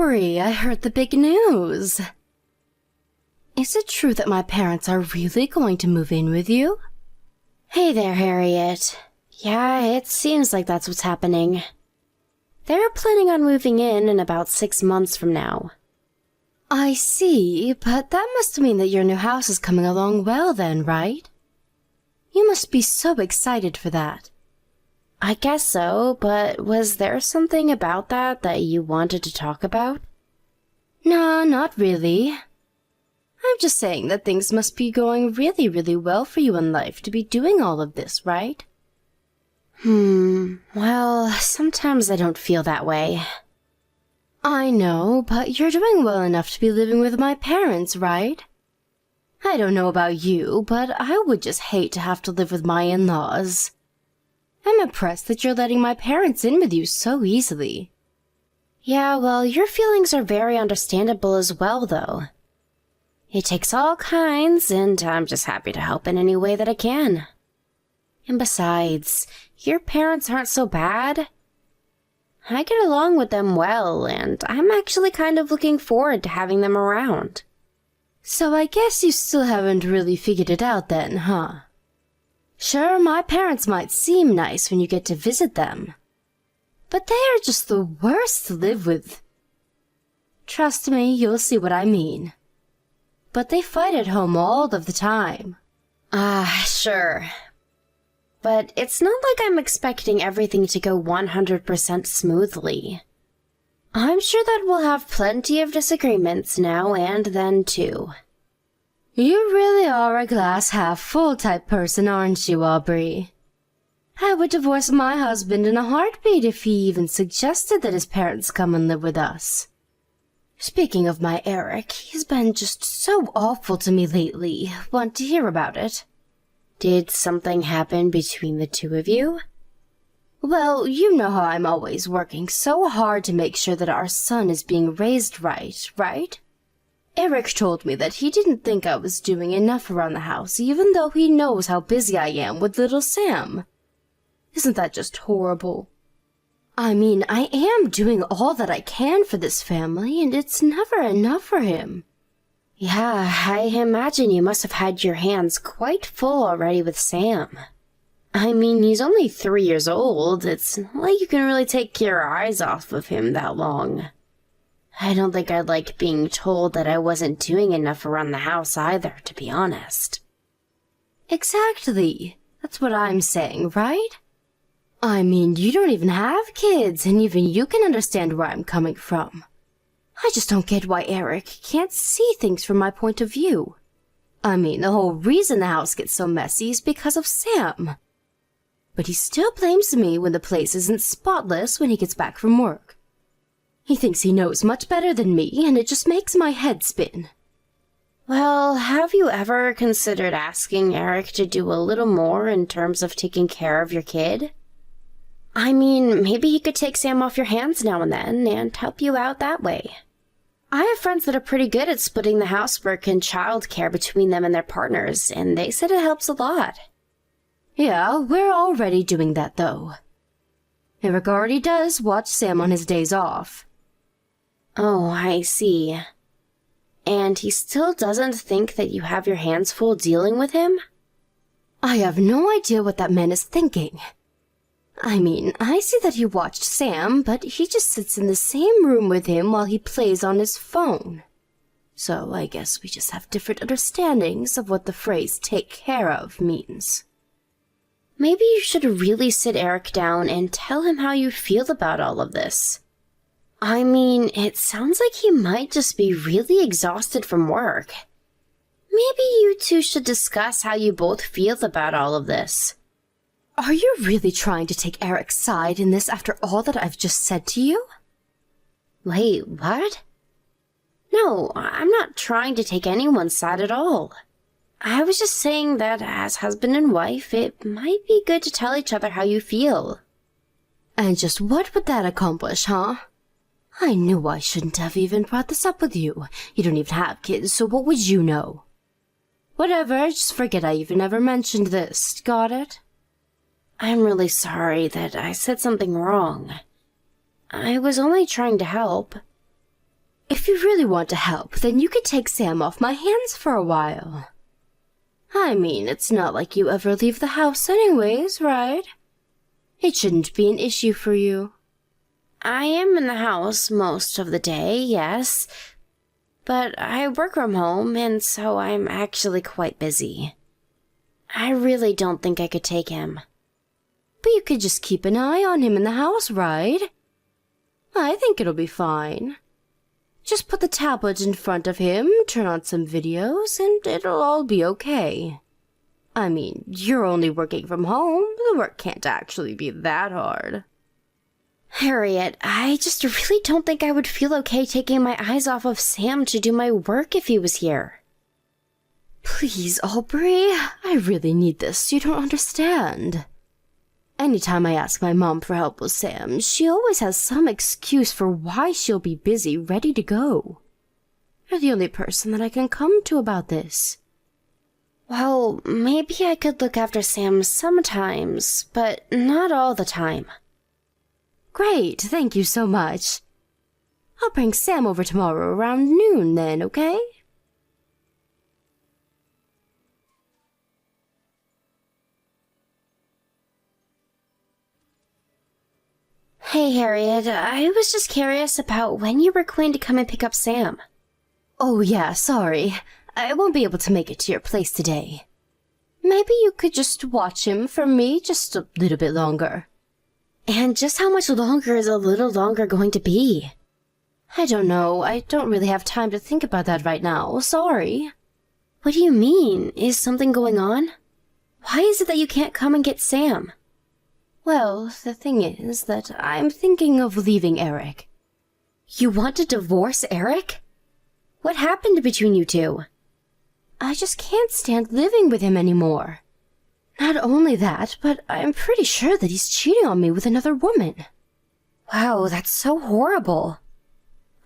Aubrey, I heard the big news. Is it true that my parents are really going to move in with you? Hey there, Harriet. Yeah, it seems like that's what's happening. They're planning on moving in about 6 months from now. I see, but that must mean that your new house is coming along well then, right? You must be so excited for that. I guess so, but was there something about that you wanted to talk about? No, not really. I'm just saying that things must be going really, really well for you in life to be doing all of this, right? Well, sometimes I don't feel that way. I know, but you're doing well enough to be living with my parents, right? I don't know about you, but I would just hate to have to live with my in-laws. I'm impressed that you're letting my parents in with you so easily. Yeah, well, your feelings are very understandable as well, though. It takes all kinds, and I'm just happy to help in any way that I can. And besides, your parents aren't so bad. I get along with them well, and I'm actually kind of looking forward to having them around. So I guess you still haven't really figured it out then, huh? Sure, my parents might seem nice when you get to visit them, but they are just the worst to live with. Trust me, you'll see what I mean. But they fight at home all of the time. Sure. But it's not like I'm expecting everything to go 100% smoothly. I'm sure that we'll have plenty of disagreements now and then, too. You really are a glass-half-full type person, aren't you, Aubrey? I would divorce my husband in a heartbeat if he even suggested that his parents come and live with us. Speaking of my Eric, he's been just so awful to me lately. Want to hear about it? Did something happen between the two of you? Well, you know how I'm always working so hard to make sure that our son is being raised right? Eric told me that he didn't think I was doing enough around the house, even though he knows how busy I am with little Sam. Isn't that just horrible? I mean, I am doing all that I can for this family, and it's never enough for him. Yeah, I imagine you must have had your hands quite full already with Sam. I mean, he's only 3 years old. It's not like you can really take your eyes off of him that long. I don't think I'd like being told that I wasn't doing enough around the house either, to be honest. Exactly. That's what I'm saying, right? I mean, you don't even have kids, and even you can understand where I'm coming from. I just don't get why Eric can't see things from my point of view. I mean, the whole reason the house gets so messy is because of Sam. But he still blames me when the place isn't spotless when he gets back from work. He thinks he knows much better than me, and it just makes my head spin. Well, have you ever considered asking Eric to do a little more in terms of taking care of your kid? I mean, maybe he could take Sam off your hands now and then and help you out that way. I have friends that are pretty good at splitting the housework and childcare between them and their partners, and they said it helps a lot. Yeah, we're already doing that, though. Eric already does watch Sam on his days off. Oh, I see. And he still doesn't think that you have your hands full dealing with him? I have no idea what that man is thinking. I mean, I see that he watched Sam, but he just sits in the same room with him while he plays on his phone. So I guess we just have different understandings of what the phrase take care of means. Maybe you should really sit Eric down and tell him how you feel about all of this. I mean, it sounds like he might just be really exhausted from work. Maybe you two should discuss how you both feel about all of this. Are you really trying to take Eric's side in this after all that I've just said to you? Wait, what? No, I'm not trying to take anyone's side at all. I was just saying that as husband and wife, it might be good to tell each other how you feel. And just what would that accomplish, huh? I knew I shouldn't have even brought this up with you. You don't even have kids, so what would you know? Whatever, just forget I even ever mentioned this. Got it? I'm really sorry that I said something wrong. I was only trying to help. If you really want to help, then you could take Sam off my hands for a while. I mean, it's not like you ever leave the house anyways, right? It shouldn't be an issue for you. I am in the house most of the day, yes, but I work from home, and so I'm actually quite busy. I really don't think I could take him. But you could just keep an eye on him in the house, right? I think it'll be fine. Just put the tablet in front of him, turn on some videos, and it'll all be okay. I mean, you're only working from home. The work can't actually be that hard. Harriet, I just really don't think I would feel okay taking my eyes off of Sam to do my work if he was here. Please, Aubrey, I really need this. You don't understand. Anytime I ask my mom for help with Sam, she always has some excuse for why she'll be busy, ready to go. You're the only person that I can come to about this. Well, maybe I could look after Sam sometimes, but not all the time. Great, thank you so much. I'll bring Sam over tomorrow around noon then, okay? Hey, Harriet, I was just curious about when you were going to come and pick up Sam. Oh yeah, sorry. I won't be able to make it to your place today. Maybe you could just watch him for me just a little bit longer. And just how much longer is a little longer going to be? I don't know. I don't really have time to think about that right now. Sorry. What do you mean? Is something going on? Why is it that you can't come and get Sam? Well, the thing is that I'm thinking of leaving Eric. You want to divorce Eric? What happened between you two? I just can't stand living with him anymore. Not only that, but I'm pretty sure that he's cheating on me with another woman. Wow, that's so horrible.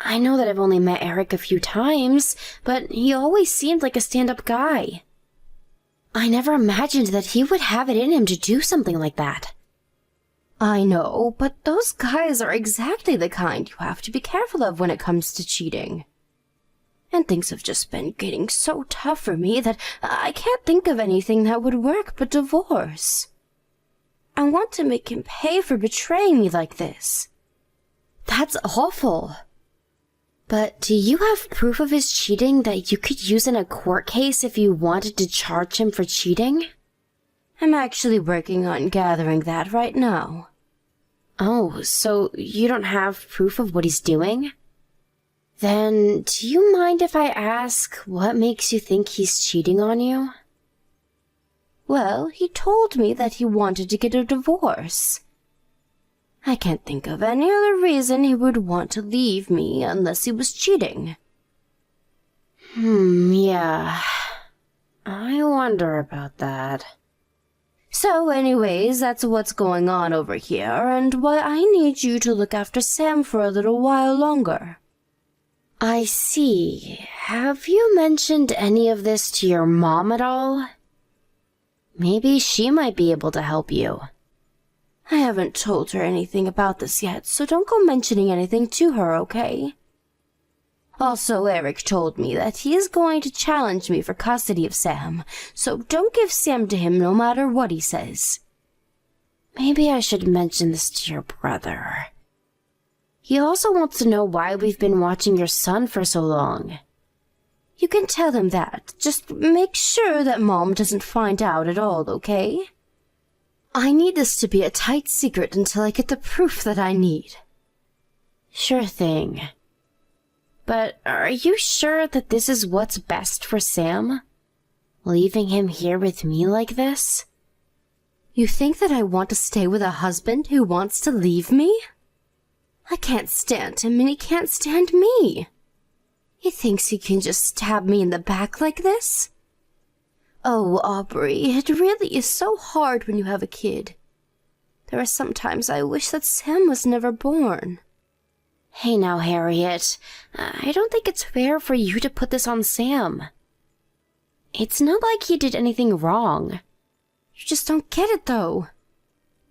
I know that I've only met Eric a few times, but he always seemed like a stand-up guy. I never imagined that he would have it in him to do something like that. I know, but those guys are exactly the kind you have to be careful of when it comes to cheating. And things have just been getting so tough for me that I can't think of anything that would work but divorce. I want to make him pay for betraying me like this. That's awful. But do you have proof of his cheating that you could use in a court case if you wanted to charge him for cheating? I'm actually working on gathering that right now. Oh, so you don't have proof of what he's doing? Then, do you mind if I ask what makes you think he's cheating on you? Well, he told me that he wanted to get a divorce. I can't think of any other reason he would want to leave me unless he was cheating. Yeah. I wonder about that. So anyways, that's what's going on over here, and why I need you to look after Sam for a little while longer. I see. Have you mentioned any of this to your mom at all? Maybe she might be able to help you. I haven't told her anything about this yet, so don't go mentioning anything to her, okay? Also, Eric told me that he is going to challenge me for custody of Sam, so don't give Sam to him no matter what he says. Maybe I should mention this to your brother. He also wants to know why we've been watching your son for so long. You can tell him that. Just make sure that Mom doesn't find out at all, okay? I need this to be a tight secret until I get the proof that I need. Sure thing. But are you sure that this is what's best for Sam? Leaving him here with me like this? You think that I want to stay with a husband who wants to leave me? I can't stand him and he can't stand me. He thinks he can just stab me in the back like this? Oh, Aubrey, it really is so hard when you have a kid. There are some times I wish that Sam was never born. Hey now, Harriet. I don't think it's fair for you to put this on Sam. It's not like he did anything wrong. You just don't get it, though.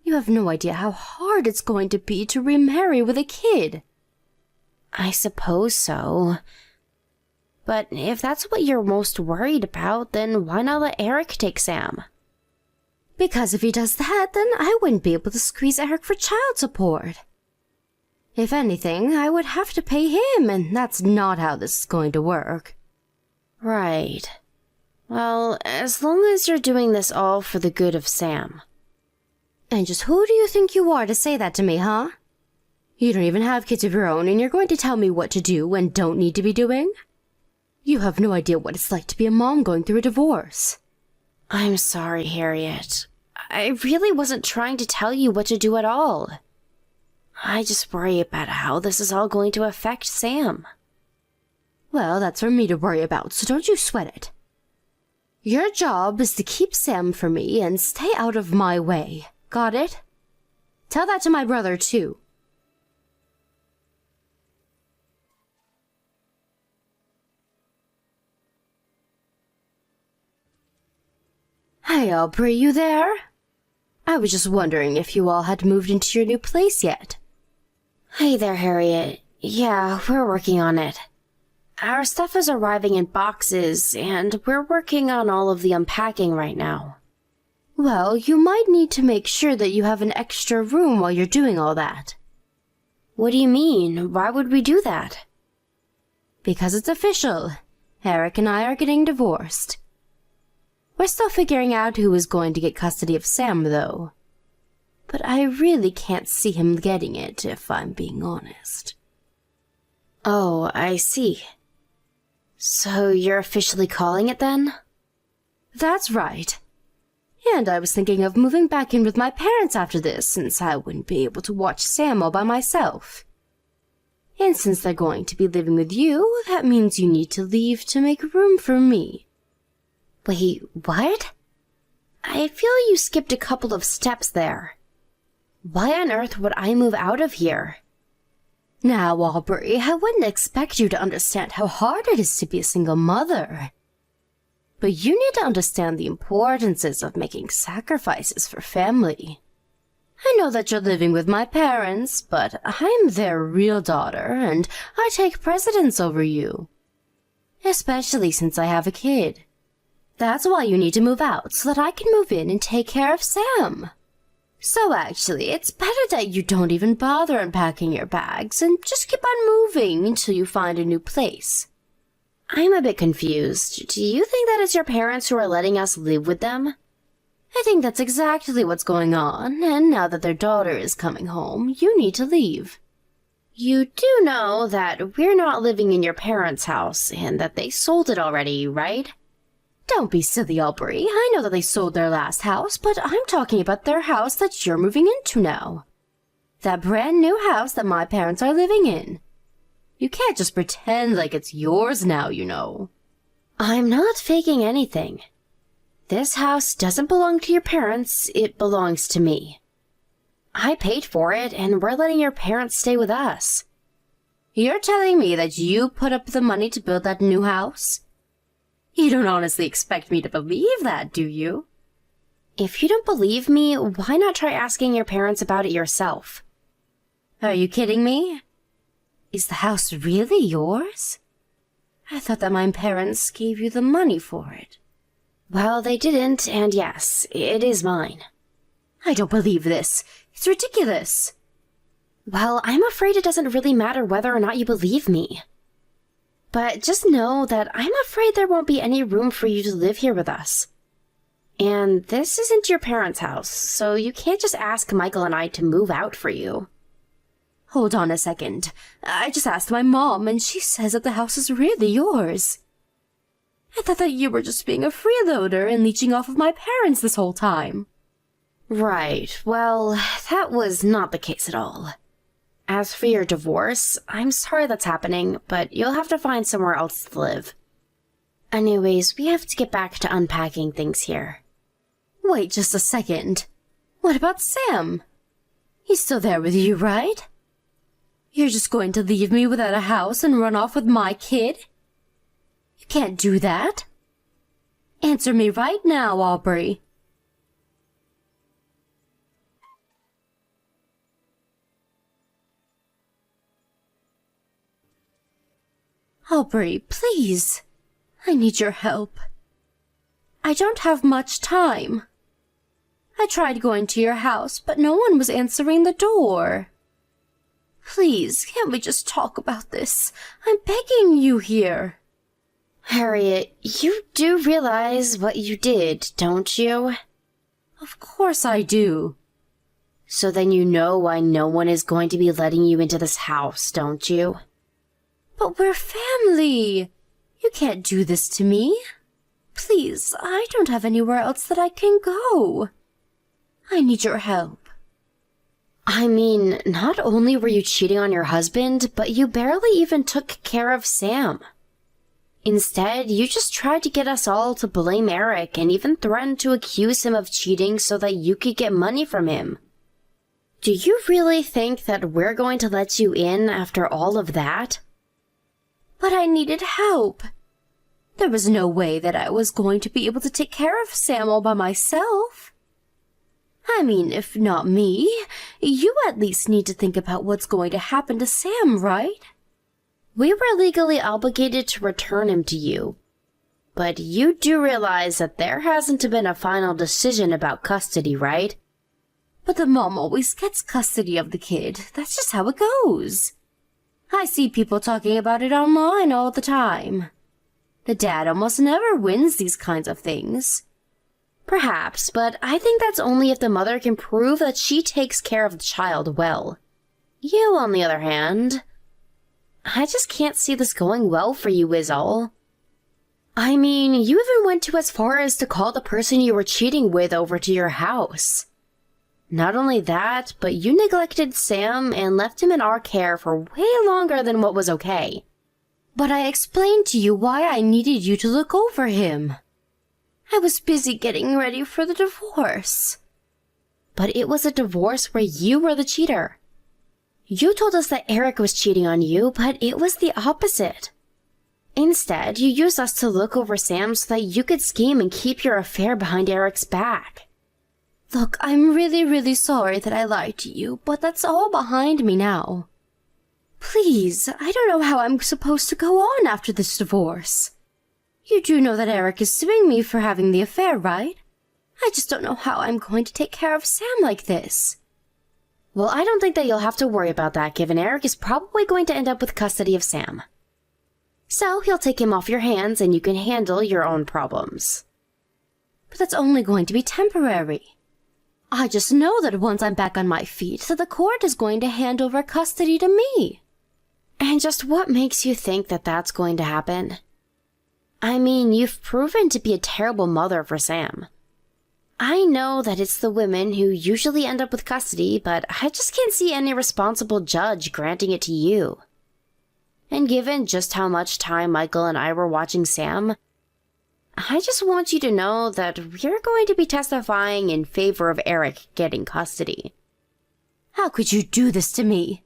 You have no idea how hard it's going to be to remarry with a kid. I suppose so. But if that's what you're most worried about, then why not let Eric take Sam? Because if he does that, then I wouldn't be able to squeeze Eric for child support. If anything, I would have to pay him, and that's not how this is going to work. Right. Well, as long as you're doing this all for the good of Sam. And just who do you think you are to say that to me, huh? You don't even have kids of your own, and you're going to tell me what to do and don't need to be doing? You have no idea what it's like to be a mom going through a divorce. I'm sorry, Harriet. I really wasn't trying to tell you what to do at all. I just worry about how this is all going to affect Sam. Well, that's for me to worry about, so don't you sweat it. Your job is to keep Sam for me and stay out of my way. Got it? Tell that to my brother, too. Hey, Aubrey, you there? I was just wondering if you all had moved into your new place yet. Hey there, Harriet. Yeah, we're working on it. Our stuff is arriving in boxes, and we're working on all of the unpacking right now. Well, you might need to make sure that you have an extra room while you're doing all that. What do you mean? Why would we do that? Because it's official. Eric and I are getting divorced. We're still figuring out who is going to get custody of Sam, though. But I really can't see him getting it, if I'm being honest. Oh, I see. So you're officially calling it then? That's right. And I was thinking of moving back in with my parents after this, since I wouldn't be able to watch Sam all by myself. And since they're going to be living with you, that means you need to leave to make room for me. Wait, what? I feel you skipped a couple of steps there. Why on earth would I move out of here? Now, Aubrey, I wouldn't expect you to understand how hard it is to be a single mother. But you need to understand the importances of making sacrifices for family. I know that you're living with my parents, but I'm their real daughter, and I take precedence over you. Especially since I have a kid. That's why you need to move out, so that I can move in and take care of Sam. So actually, it's better that you don't even bother unpacking your bags and just keep on moving until you find a new place. I'm a bit confused. Do you think that it's your parents who are letting us live with them? I think that's exactly what's going on, and now that their daughter is coming home, you need to leave. You do know that we're not living in your parents' house and that they sold it already, right? Don't be silly, Aubrey. I know that they sold their last house, but I'm talking about their house that you're moving into now. That brand new house that my parents are living in. You can't just pretend like it's yours now, you know. I'm not faking anything. This house doesn't belong to your parents, it belongs to me. I paid for it, and we're letting your parents stay with us. You're telling me that you put up the money to build that new house? You don't honestly expect me to believe that, do you? If you don't believe me, why not try asking your parents about it yourself? Are you kidding me? Is the house really yours? I thought that my parents gave you the money for it. Well, they didn't, and yes, it is mine. I don't believe this. It's ridiculous. Well, I'm afraid it doesn't really matter whether or not you believe me. But just know that I'm afraid there won't be any room for you to live here with us. And this isn't your parents' house, so you can't just ask Michael and I to move out for you. Hold on a second. I just asked my mom, and she says that the house is really yours. I thought that you were just being a freeloader and leeching off of my parents this whole time. Right, well, that was not the case at all. As for your divorce, I'm sorry that's happening, but you'll have to find somewhere else to live. Anyways, we have to get back to unpacking things here. Wait just a second. What about Sam? He's still there with you, right? You're just going to leave me without a house and run off with my kid? You can't do that. Answer me right now, Aubrey. Aubrey, please. I need your help. I don't have much time. I tried going to your house, but no one was answering the door. Please, can't we just talk about this? I'm begging you here. Harriet, you do realize what you did, don't you? Of course I do. So then you know why no one is going to be letting you into this house, don't you? But we're family. You can't do this to me. Please, I don't have anywhere else that I can go. I need your help. I mean, not only were you cheating on your husband, but you barely even took care of Sam. Instead, you just tried to get us all to blame Eric and even threatened to accuse him of cheating so that you could get money from him. Do you really think that we're going to let you in after all of that? But I needed help. There was no way that I was going to be able to take care of Sam all by myself. I mean, if not me, you at least need to think about what's going to happen to Sam, right? We were legally obligated to return him to you. But you do realize that there hasn't been a final decision about custody, right? But the mom always gets custody of the kid. That's just how it goes. I see people talking about it online all the time. The dad almost never wins these kinds of things. Perhaps, but I think that's only if the mother can prove that she takes care of the child well. You, on the other hand, I just can't see this going well for you, is all. I mean, you even went to as far as to call the person you were cheating with over to your house. Not only that, but you neglected Sam and left him in our care for way longer than what was okay. But I explained to you why I needed you to look over him. I was busy getting ready for the divorce. But it was a divorce where you were the cheater. You told us that Eric was cheating on you, but it was the opposite. Instead, you used us to look over Sam so that you could scheme and keep your affair behind Eric's back. Look, I'm really, really sorry that I lied to you, but that's all behind me now. Please, I don't know how I'm supposed to go on after this divorce. You do know that Eric is suing me for having the affair, right? I just don't know how I'm going to take care of Sam like this. Well, I don't think that you'll have to worry about that, given Eric is probably going to end up with custody of Sam. So he'll take him off your hands and you can handle your own problems. But that's only going to be temporary. I just know that once I'm back on my feet, that the court is going to hand over custody to me. And just what makes you think that that's going to happen? I mean, you've proven to be a terrible mother for Sam. I know that it's the women who usually end up with custody, but I just can't see any responsible judge granting it to you. And given just how much time Michael and I were watching Sam, I just want you to know that we're going to be testifying in favor of Eric getting custody. How could you do this to me?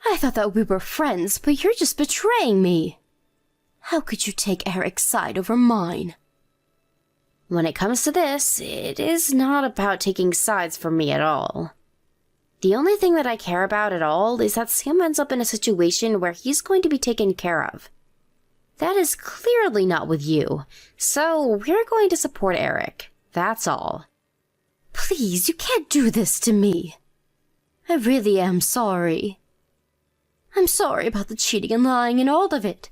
I thought that we were friends, but you're just betraying me. How could you take Eric's side over mine? When it comes to this, it is not about taking sides for me at all. The only thing that I care about at all is that Sam ends up in a situation where he's going to be taken care of. That is clearly not with you, so we're going to support Eric. That's all. Please, you can't do this to me. I really am sorry. I'm sorry about the cheating and lying and all of it.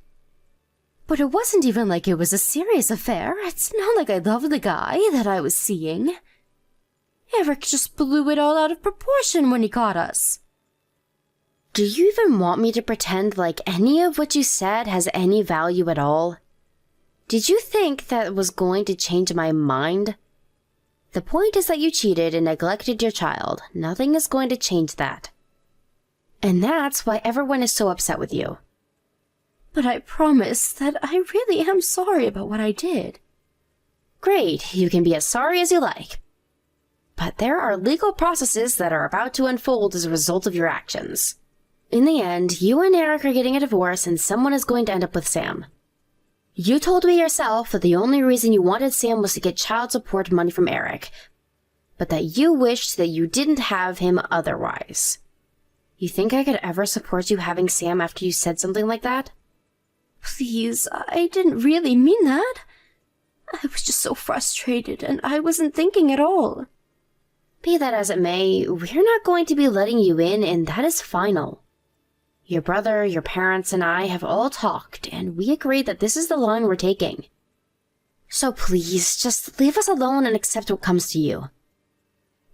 But it wasn't even like it was a serious affair. It's not like I loved the guy that I was seeing. Eric just blew it all out of proportion when he caught us. Do you even want me to pretend like any of what you said has any value at all? Did you think that was going to change my mind? The point is that you cheated and neglected your child. Nothing is going to change that. And that's why everyone is so upset with you. But I promise that I really am sorry about what I did. Great, you can be as sorry as you like. But there are legal processes that are about to unfold as a result of your actions. In the end, you and Eric are getting a divorce and someone is going to end up with Sam. You told me yourself that the only reason you wanted Sam was to get child support money from Eric, but that you wished that you didn't have him otherwise. You think I could ever support you having Sam after you said something like that? please, I didn't really mean that. I was just so frustrated, and I wasn't thinking at all. Be that as it may, we're not going to be letting you in, and that is final. Your brother, your parents, and I have all talked, and we agreed that this is the line we're taking. So please, just leave us alone and accept what comes to you.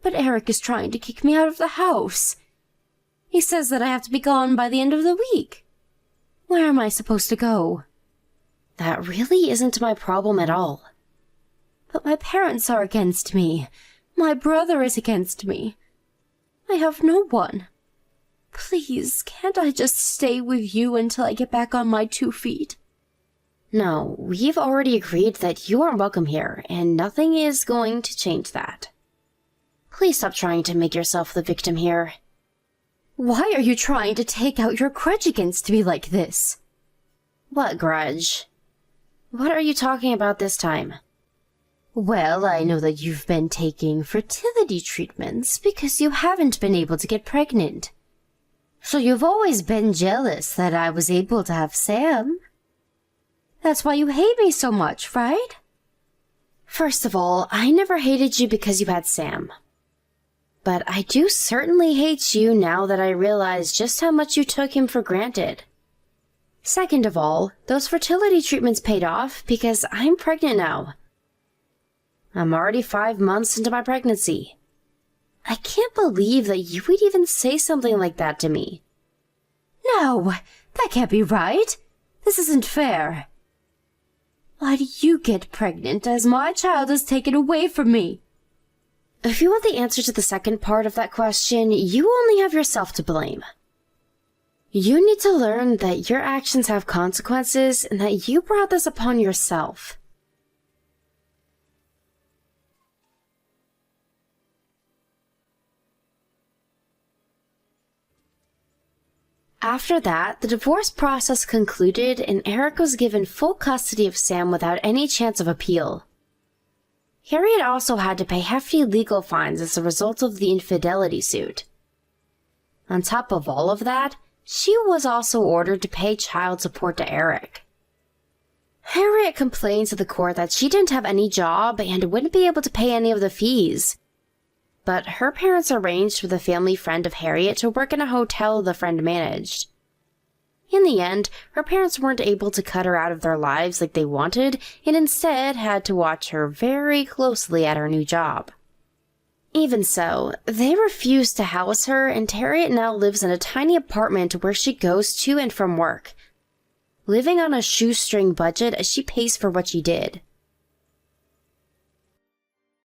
But Eric is trying to kick me out of the house. He says that I have to be gone by the end of the week. Where am I supposed to go? That really isn't my problem at all. But my parents are against me. My brother is against me. I have no one. Please, can't I just stay with you until I get back on my 2 feet? No, we've already agreed that you aren't welcome here, and nothing is going to change that. Please stop trying to make yourself the victim here. Why are you trying to take out your grudge against me like this? What grudge? What are you talking about this time? Well, I know that you've been taking fertility treatments because you haven't been able to get pregnant. So you've always been jealous that I was able to have Sam. That's why you hate me so much, right? First of all, I never hated you because you had Sam. But I do certainly hate you now that I realize just how much you took him for granted. Second of all, those fertility treatments paid off because I'm pregnant now. I'm already 5 months into my pregnancy. I can't believe that you would even say something like that to me. No, that can't be right. This isn't fair. Why do you get pregnant as my child is taken away from me? If you want the answer to the second part of that question, you only have yourself to blame. You need to learn that your actions have consequences and that you brought this upon yourself. After that, the divorce process concluded and Eric was given full custody of Sam without any chance of appeal. Harriet also had to pay hefty legal fines as a result of the infidelity suit. On top of all of that, she was also ordered to pay child support to Eric. Harriet complained to the court that she didn't have any job and wouldn't be able to pay any of the fees. But her parents arranged with a family friend of Harriet to work in a hotel the friend managed. In the end, her parents weren't able to cut her out of their lives like they wanted, and instead had to watch her very closely at her new job. Even so, they refused to house her, and Harriet now lives in a tiny apartment where she goes to and from work, living on a shoestring budget as she pays for what she did.